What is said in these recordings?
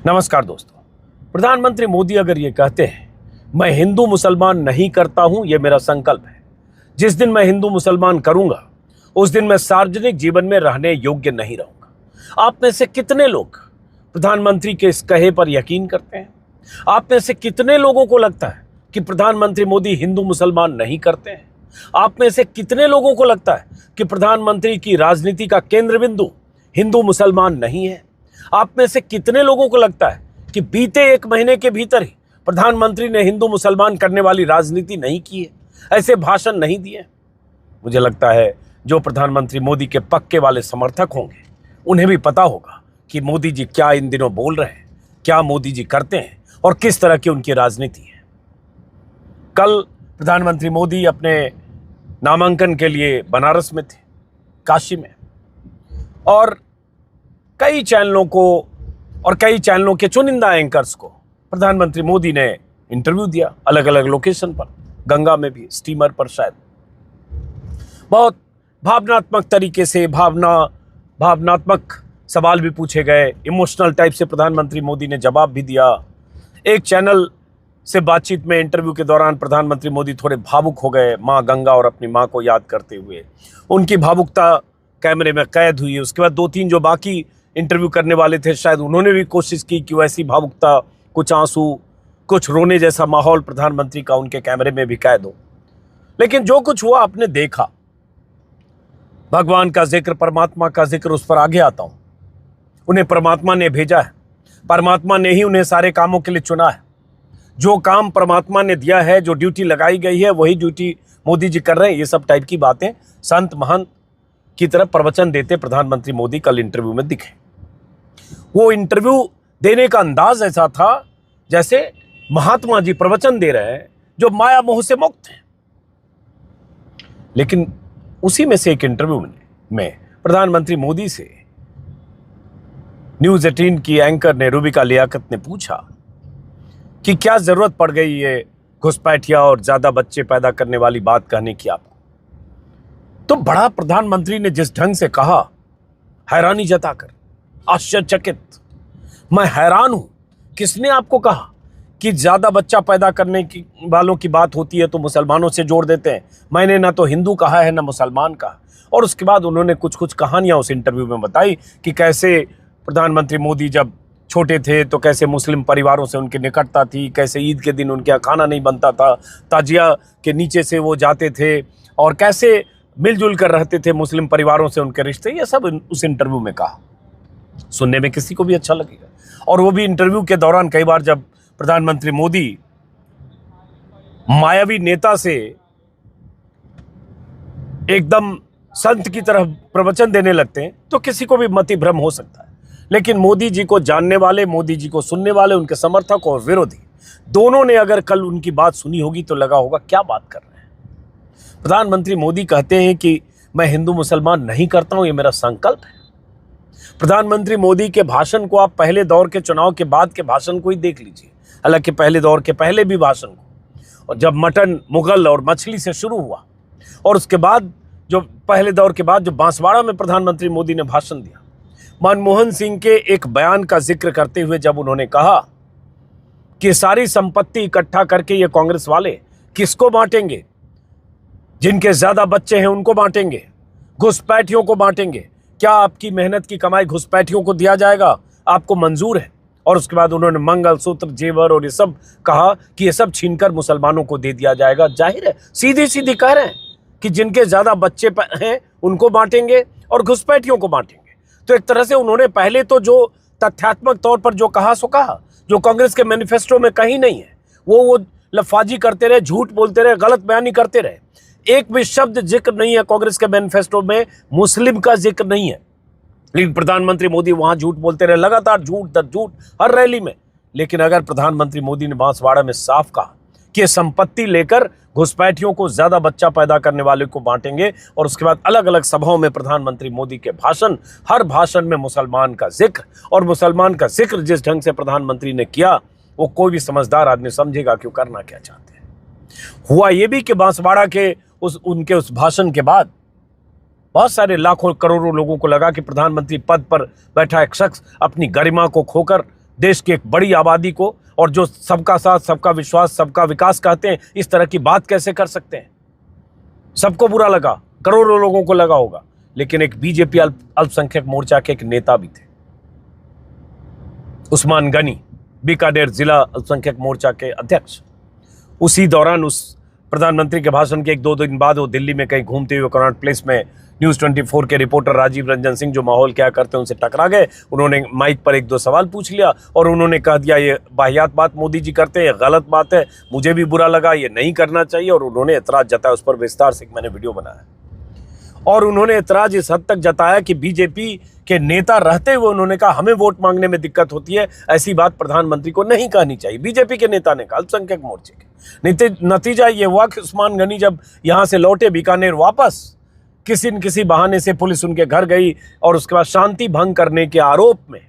नमस्कार दोस्तों। प्रधानमंत्री मोदी अगर ये कहते हैं मैं हिंदू मुसलमान नहीं करता हूं, यह मेरा संकल्प है, जिस दिन मैं हिंदू मुसलमान करूंगा उस दिन मैं सार्वजनिक जीवन में रहने योग्य नहीं रहूंगा। आप में से कितने लोग प्रधानमंत्री के इस कहे पर यकीन करते हैं? आप में से कितने लोगों को लगता है कि प्रधानमंत्री मोदी हिंदू मुसलमान नहीं करते हैं? आप में से कितने लोगों को लगता है कि प्रधानमंत्री की राजनीति का केंद्र बिंदु हिंदू मुसलमान नहीं है? आप में से कितने लोगों को लगता है कि बीते एक महीने के भीतर ही प्रधानमंत्री ने हिंदू मुसलमान करने वाली राजनीति नहीं की है, ऐसे भाषण नहीं दिए? मुझे लगता है जो प्रधानमंत्री मोदी के पक्के वाले समर्थक होंगे उन्हें भी पता होगा कि मोदी जी क्या इन दिनों बोल रहे हैं, क्या मोदी जी करते हैं और किस तरह की उनकी राजनीति है। कल प्रधानमंत्री मोदी अपने नामांकन के लिए बनारस में थे, काशी में, और कई चैनलों को और कई चैनलों के चुनिंदा एंकर्स को प्रधानमंत्री मोदी ने इंटरव्यू दिया, अलग अलग लोकेशन पर, गंगा में भी, स्टीमर पर शायद। बहुत भावनात्मक तरीके से भावनात्मक सवाल भी पूछे गए, इमोशनल टाइप से प्रधानमंत्री मोदी ने जवाब भी दिया। एक चैनल से बातचीत में, इंटरव्यू के दौरान प्रधानमंत्री मोदी थोड़े भावुक हो गए, माँ गंगा और अपनी माँ को याद करते हुए। उनकी भावुकता कैमरे में कैद हुई। उसके बाद 2-3 जो बाकी इंटरव्यू करने वाले थे, शायद उन्होंने भी कोशिश की कि वैसी भावुकता, कुछ आंसू, कुछ रोने जैसा माहौल प्रधानमंत्री का उनके कैमरे में भी कैद हो। लेकिन जो कुछ हुआ आपने देखा। भगवान का जिक्र, परमात्मा का जिक्र, उस पर आगे आता हूं। उन्हें परमात्मा ने भेजा है, परमात्मा ने ही उन्हें सारे कामों के लिए चुना है। जो काम परमात्मा ने दिया है, जो ड्यूटी लगाई गई है, वही ड्यूटी मोदी जी कर रहे हैं। ये सब टाइप की बातें संत महंत की तरह प्रवचन देते प्रधानमंत्री मोदी कल इंटरव्यू में दिखे। वो इंटरव्यू देने का अंदाज ऐसा था जैसे महात्मा जी प्रवचन दे रहे हैं जो माया मोह से मुक्त हैं। लेकिन उसी में से एक इंटरव्यू में प्रधानमंत्री मोदी से न्यूज़ 18 की एंकर ने, रूबिका लियाकत ने, पूछा कि क्या जरूरत पड़ गई ये घुसपैठिया और ज्यादा बच्चे पैदा करने वाली बात कहने की आपको? तो बड़ा प्रधानमंत्री ने जिस ढंग से कहा, हैरानी जताकर, आश्चर्यचकित, मैं हैरान हूं, किसने आपको कहा कि ज्यादा बच्चा पैदा करने की वालों की बात होती है तो मुसलमानों से जोड़ देते हैं? मैंने ना तो हिंदू कहा है ना मुसलमान कहा। और उसके बाद उन्होंने कुछ कहानियां उस इंटरव्यू में बताई कि कैसे प्रधानमंत्री मोदी जब छोटे थे तो कैसे मुस्लिम परिवारों से उनकी निकटता थी, कैसे ईद के दिन उनके यहाँ खाना नहीं बनता था, ताजिया के नीचे से वो जाते थे, और कैसे मिलजुल कर रहते थे मुस्लिम परिवारों से उनके रिश्ते। ये सब उस इंटरव्यू में कहा। सुनने में किसी को भी अच्छा लगेगा। और वो भी इंटरव्यू के दौरान कई बार जब प्रधानमंत्री मोदी मायावी नेता से एकदम संत की तरह प्रवचन देने लगते हैं तो किसी को भी मति भ्रम हो सकता है। लेकिन मोदी जी को जानने वाले, मोदी जी को सुनने वाले, उनके समर्थक और विरोधी दोनों ने अगर कल उनकी बात सुनी होगी तो लगा होगा क्या बात कर रहे हैं। प्रधानमंत्री मोदी कहते हैं कि मैं हिंदू मुसलमान नहीं करता हूं, ये मेरा संकल्प है। प्रधानमंत्री मोदी के भाषण को आप पहले दौर के चुनाव के बाद के भाषण को ही देख लीजिए, हालांकि पहले दौर के पहले भी भाषण को, और जब मटन, मुगल और मछली से शुरू हुआ, और उसके बाद जो पहले दौर के बाद जो बांसवाड़ा में प्रधानमंत्री मोदी ने भाषण दिया, मनमोहन सिंह के एक बयान का जिक्र करते हुए जब उन्होंने कहा कि सारी संपत्ति इकट्ठा करके ये कांग्रेस वाले किसको बांटेंगे? जिनके ज्यादा बच्चे हैं उनको बांटेंगे, घुसपैठियों को बांटेंगे। क्या आपकी मेहनत की कमाई घुसपैठियों को दिया जाएगा? आपको मंजूर है? और उसके बाद उन्होंने मंगलसूत्र, जेवर और ये सब कहा कि ये सब छीनकर मुसलमानों को दे दिया जाएगा। जाहिर है, सीधी सीधी कह रहे हैं कि जिनके ज्यादा बच्चे हैं उनको बांटेंगे और घुसपैठियों को बांटेंगे। तो एक तरह से उन्होंने पहले तो जो तथ्यात्मक तौर पर जो कहा सो कहा, जो कांग्रेस के मैनिफेस्टो में कहीं नहीं है, वो लफाजी करते रहे, झूठ बोलते रहे, गलत बयानी करते रहे। एक भी शब्द जिक्र नहीं है कांग्रेस के मैनिफेस्टो में, मुस्लिम का जिक्र नहीं है। लेकिन प्रधानमंत्री मोदी वहां झूठ बोलते रहे, लगातार झूठ दर झूठ हर रैली में। लेकिन अगर प्रधानमंत्री मोदी ने बांसवाड़ा में साफ कहा कि संपत्ति लेकर घुसपैठियों को, ज्यादा बच्चा पैदा करने वाले को बांटेंगे, और उसके बाद अलग अलग सभाओं में प्रधानमंत्री मोदी के भाषण, हर भाषण में मुसलमान का जिक्र, और मुसलमान का जिक्र जिस ढंग से प्रधानमंत्री ने किया, वो कोई भी समझदार आदमी समझेगा कि वो करना क्या चाहते हैं। हुआ ये भी कि बांसवाड़ा के उनके उस भाषण के बाद बहुत सारे लाखों करोड़ों लोगों को लगा कि प्रधानमंत्री पद पर बैठा एक शख्स अपनी गरिमा को खोकर देश की एक बड़ी आबादी को, और जो सबका साथ, सबका विश्वास, सबका विकास कहते हैं, इस तरह की बात कैसे कर सकते हैं? सबको बुरा लगा, करोड़ों लोगों को लगा होगा, लेकिन एक बीजेपी अल्पसंख्यक मोर्चा के एक नेता भी थे, उस्मान गनी, बीकानेर जिला अल्पसंख्यक मोर्चा के अध्यक्ष। उसी दौरान उस प्रधानमंत्री के भाषण के 1-2 दिन बाद वो दिल्ली में कहीं घूमते हुए कनॉट प्लेस में न्यूज़ 24 के रिपोर्टर राजीव रंजन सिंह, जो माहौल क्या करते हैं, उनसे टकरा गए। उन्होंने माइक पर 1-2 सवाल पूछ लिया और उन्होंने कह दिया ये वाहियात बात मोदी जी करते हैं, ये गलत बात है, मुझे भी बुरा लगा, ये नहीं करना चाहिए। और उन्होंने एतराज़ जताया, उस पर विस्तार से मैंने वीडियो बनाया। और उन्होंने एतराज़ इस हद तक जताया कि बीजेपी के नेता रहते हुए उन्होंने कहा हमें वोट मांगने में दिक्कत होती है, ऐसी बात प्रधानमंत्री को नहीं कहनी चाहिए। बीजेपी के नेता ने कहा, अल्पसंख्यक मोर्चे के। नतीजा ये हुआ कि उस्मान गनी जब यहाँ से लौटे बीकानेर वापस, किसी न किसी बहाने से पुलिस उनके घर गई और उसके बाद शांति भंग करने के आरोप में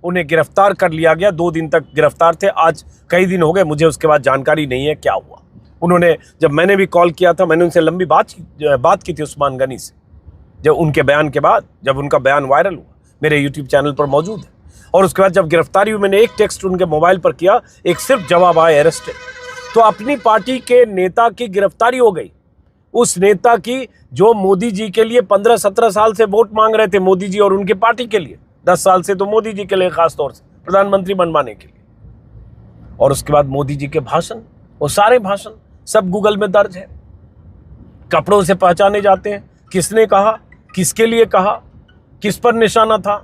उन्हें गिरफ्तार कर लिया गया। 2 दिन तक गिरफ्तार थे, आज कई दिन हो गए, मुझे उसके बाद जानकारी नहीं है क्या हुआ। उन्होंने, जब मैंने भी कॉल किया था, मैंने उनसे लंबी बात की थी उस्मान गनी से, जब उनके बयान के बाद, जब उनका बयान वायरल हुआ, मेरे यूट्यूब चैनल पर मौजूद है। और उसके बाद जब गिरफ्तारी हुई, मैंने एक टेक्स्ट उनके मोबाइल पर किया, एक सिर्फ जवाब आया अरेस्टेड। तो अपनी पार्टी के नेता की गिरफ्तारी हो गई, उस नेता की जो मोदी जी के लिए 15-17 साल से वोट मांग रहे थे, मोदी जी और उनकी पार्टी के लिए, 10 साल से तो मोदी जी के लिए, खास तौर से प्रधानमंत्री बनवाने के लिए। और उसके बाद मोदी जी के भाषण, वो सारे भाषण सब गूगल में दर्ज है, कपड़ों से पहचाने जाते हैं, किसने कहा, किसके लिए कहा, किस पर निशाना था।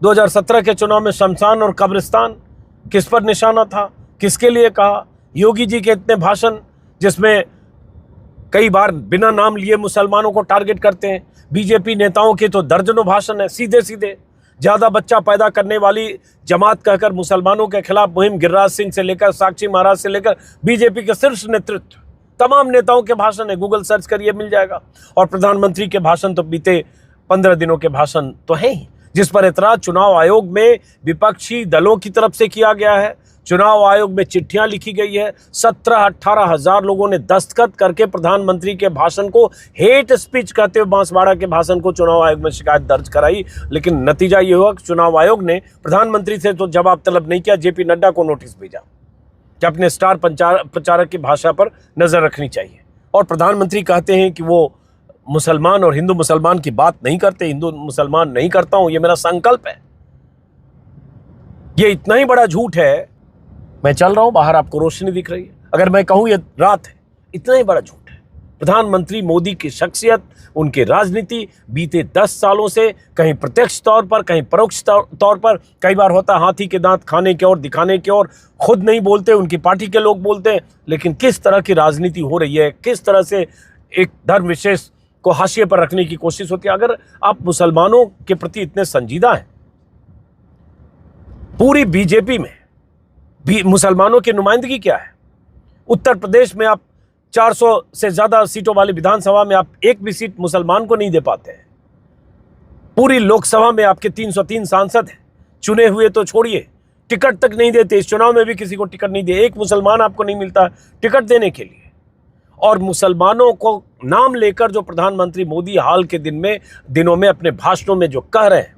2017 के चुनाव में शमशान और कब्रिस्तान किस पर निशाना था, किसके लिए कहा। योगी जी के इतने भाषण जिसमें कई बार बिना नाम लिए मुसलमानों को टारगेट करते हैं। बीजेपी नेताओं के तो दर्जनों भाषण है, सीधे सीधे ज़्यादा बच्चा पैदा करने वाली जमात कहकर मुसलमानों के खिलाफ मुहिम, गिरिराज सिंह से लेकर साक्षी महाराज से लेकर बीजेपी के शीर्ष नेतृत्व, तमाम नेताओं के भाषण है, गूगल सर्च करिए मिल जाएगा। और प्रधानमंत्री के भाषण तो बीते 15 दिनों के भाषण तो हैं ही, जिस पर एतराज चुनाव आयोग में विपक्षी दलों की तरफ से किया गया है। चुनाव आयोग में चिट्ठियां लिखी गई है, 17-18 हज़ार लोगों ने दस्तखत करके प्रधानमंत्री के भाषण को हेट स्पीच कहते हुए बांसवाड़ा के भाषण को चुनाव आयोग में शिकायत दर्ज कराई। लेकिन नतीजा ये हुआ कि चुनाव आयोग ने प्रधानमंत्री से तो जवाब तलब नहीं किया, जेपी नड्डा को नोटिस भेजा कि अपने स्टार प्रचारक की भाषा पर नजर रखनी चाहिए। और प्रधानमंत्री कहते हैं कि वो मुसलमान और हिंदू मुसलमान की बात नहीं करते, हिंदू मुसलमान नहीं करता हूं, ये मेरा संकल्प है। ये इतना ही बड़ा झूठ है। मैं चल रहा हूं बाहर, आपको रोशनी दिख रही है, अगर मैं कहूं ये रात है, इतना ही बड़ा झूठ है। प्रधानमंत्री मोदी की शख्सियत, उनकी राजनीति बीते 10 सालों से कहीं प्रत्यक्ष तौर पर, कहीं परोक्ष तौर पर, कई बार होता हाथी के दांत खाने की ओर, दिखाने की ओर, खुद नहीं बोलते, उनकी पार्टी के लोग बोलते हैं, लेकिन किस तरह की राजनीति हो रही है, किस तरह से एक धर्म विशेष को हाशिए पर रखने की कोशिश होती है। अगर आप मुसलमानों के प्रति इतने संजीदा हैं, पूरी बीजेपी में भी मुसलमानों की नुमाइंदगी क्या है? उत्तर प्रदेश में आप 400 से ज्यादा सीटों वाली विधानसभा में आप एक भी सीट मुसलमान को नहीं दे पाते हैं। पूरी लोकसभा में आपके 303 सांसद हैं, चुने हुए तो छोड़िए, टिकट तक नहीं देते। इस चुनाव में भी किसी को टिकट नहीं दिए, एक मुसलमान आपको नहीं मिलता टिकट देने के लिए। और मुसलमानों को नाम लेकर जो प्रधानमंत्री मोदी हाल के दिनों में अपने भाषणों में जो कह रहे हैं,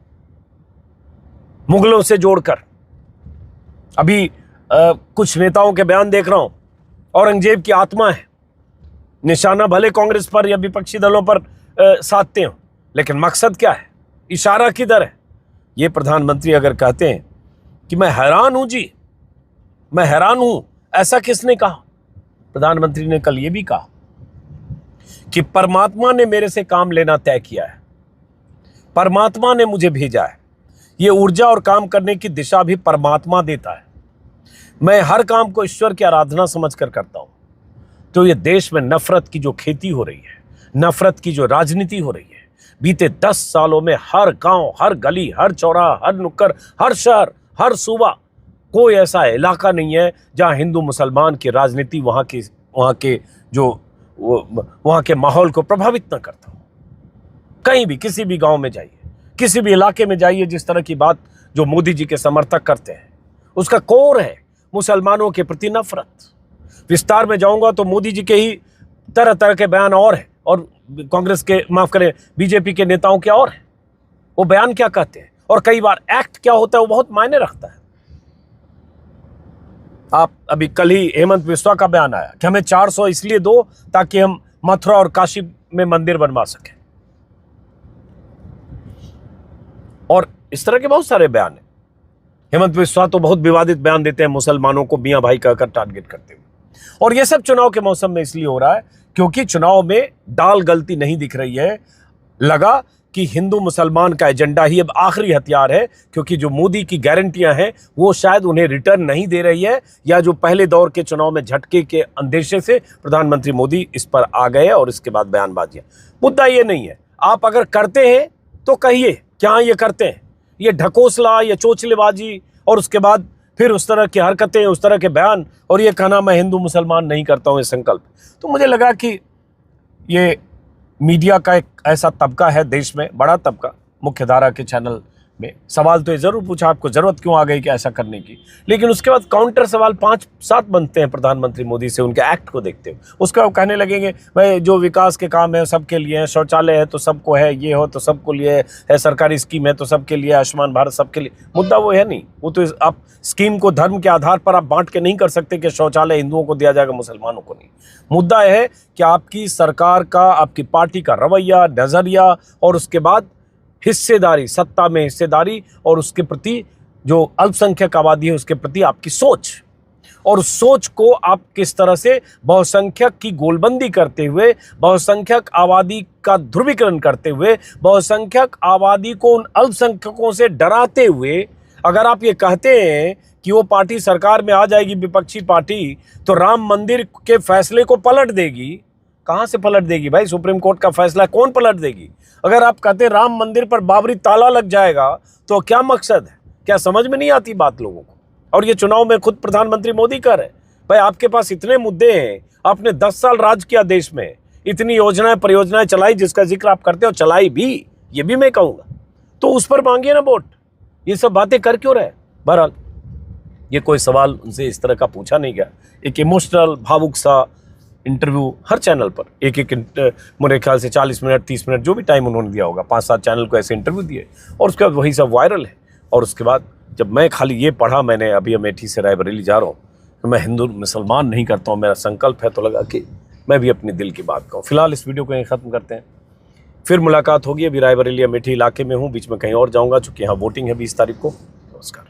मुगलों से जोड़कर, अभी कुछ नेताओं के बयान देख रहा हूं, औरंगजेब की आत्मा है, निशाना भले कांग्रेस पर या विपक्षी दलों पर साधते हो, लेकिन मकसद क्या है, इशारा किधर है? ये प्रधानमंत्री अगर कहते हैं कि मैं हैरान हूं जी, मैं हैरान हूं, ऐसा किसने कहा? प्रधानमंत्री ने कल ये भी कहा कि परमात्मा ने मेरे से काम लेना तय किया है, परमात्मा ने मुझे भेजा है, ये ऊर्जा और काम करने की दिशा भी परमात्मा देता है, मैं हर काम को ईश्वर की आराधना समझकर करता हूं। तो ये देश में नफरत की जो खेती हो रही है, नफरत की जो राजनीति हो रही है, बीते 10 सालों में हर गांव, हर गली, हर चौराहा, हर नुक्कड़, हर शहर, हर सूबा, कोई ऐसा इलाका नहीं है जहां हिंदू मुसलमान की राजनीति वहां के माहौल को प्रभावित न करता हो। कहीं भी, किसी भी गांव में जाइए, किसी भी इलाके में जाइए, जिस तरह की बात जो मोदी जी के समर्थक करते हैं, उसका कोर है मुसलमानों के प्रति नफरत। विस्तार में जाऊंगा तो मोदी जी के ही तरह तरह के बयान और हैं, और कांग्रेस के, माफ करें, बीजेपी के नेताओं के और हैं। वो बयान क्या कहते हैं और कई बार एक्ट क्या होता है, वो बहुत मायने रखता है। आप अभी कल ही हेमंत बिस्वा का बयान आया कि हमें 400 इसलिए दो ताकि हम मथुरा और काशी में मंदिर बनवा सकें, और इस तरह के बहुत सारे बयान हैं। हेमंत बिस्वा तो बहुत विवादित बयान देते हैं, मुसलमानों को मियां भाई कहकर टारगेट करते हुए। और ये सब चुनाव के मौसम में इसलिए हो रहा है क्योंकि चुनाव में दाल गलती नहीं दिख रही है। लगा कि हिंदू मुसलमान का एजेंडा ही अब आखिरी हथियार है, क्योंकि जो मोदी की गारंटियां हैं वो शायद उन्हें रिटर्न नहीं दे रही है, या जो पहले दौर के चुनाव में झटके के अंदेशे से प्रधानमंत्री मोदी इस पर आ गए और इसके बाद बयानबाजियां। मुद्दा ये नहीं है, आप अगर करते हैं तो कहिए क्या ये करते हैं, ये ढकोसला, ये चोचलेबाजी, और उसके बाद फिर उस तरह की हरकतें, उस तरह के बयान, और ये कहना मैं हिंदू मुसलमान नहीं करता हूँ, ये संकल्प। तो मुझे लगा कि ये मीडिया का एक ऐसा तबका है देश में, बड़ा तबका, मुख्यधारा के चैनल में सवाल तो ये जरूर पूछा आपको जरूरत क्यों आ गई कि ऐसा करने की, लेकिन उसके बाद काउंटर सवाल 5-7 बनते हैं प्रधानमंत्री मोदी से उनके एक्ट को देखते हुए। उसका वो कहने लगेंगे भाई जो विकास के काम है सबके लिए है, शौचालय है तो सबको है, ये हो तो सबको लिए है, सरकारी स्कीम है तो सबके लिए, आयुष्मान भारत सबके लिए। मुद्दा वो है नहीं, वो तो आप स्कीम को धर्म के आधार पर आप बांट के नहीं कर सकते कि शौचालय हिंदुओं को दिया जाएगा मुसलमानों को नहीं। मुद्दा है कि आपकी सरकार का, आपकी पार्टी का रवैया, नजरिया, और उसके बाद हिस्सेदारी, सत्ता में हिस्सेदारी, और उसके प्रति जो अल्पसंख्यक आबादी है उसके प्रति आपकी सोच, और उस सोच को आप किस तरह से बहुसंख्यक की गोलबंदी करते हुए, बहुसंख्यक आबादी का ध्रुवीकरण करते हुए, बहुसंख्यक आबादी को उन अल्पसंख्यकों से डराते हुए अगर आप ये कहते हैं कि वो पार्टी सरकार में आ जाएगी, विपक्षी पार्टी, तो राम मंदिर के फैसले को पलट देगी। कहां से पलट देगी भाई? सुप्रीम कोर्ट का फैसला कौन पलट देगी? अगर आप कहते हैं राम मंदिर पर बाबरी ताला लग जाएगा तो क्या मकसद है? क्या समझ में नहीं आती बात लोगों को? और ये चुनाव में खुद प्रधानमंत्री मोदी कर रहे हैं। भाई आपके पास इतने मुद्दे हैं, आपने 10 साल राज किया देश में, इतनी योजनाएं परियोजनाएं चलाई जिसका जिक्र आप करते हो, चलाई भी, ये भी मैं कहूंगा, तो उस पर मांगिए ना वोट। ये सब बातें कर क्यों रहे? बहरहाल ये कोई सवाल उनसे इस तरह का पूछा नहीं गया। एक इमोशनल, भावुक सा इंटरव्यू हर चैनल पर एक मेरे ख्याल से 40 मिनट 30 मिनट जो भी टाइम उन्होंने दिया होगा, 5-7 चैनल को ऐसे इंटरव्यू दिए, और उसके बाद वही सब वायरल है। और उसके बाद जब मैं खाली ये पढ़ा, मैंने अभी अमेठी से रायबरेली जा रहा हूँ, तो मैं हिंदू मुसलमान नहीं करता हूँ, मेरा संकल्प है, तो लगा कि मैं भी अपने दिल की बात कहूँ। फिलहाल इस वीडियो को यहीं ख़त्म करते हैं, फिर मुलाकात होगी। अभी रायबरेली अमेठी इलाके में हूँ, बीच में कहीं और जाऊँगा चूँकि यहाँ वोटिंग है 20 तारीख को। नमस्कार।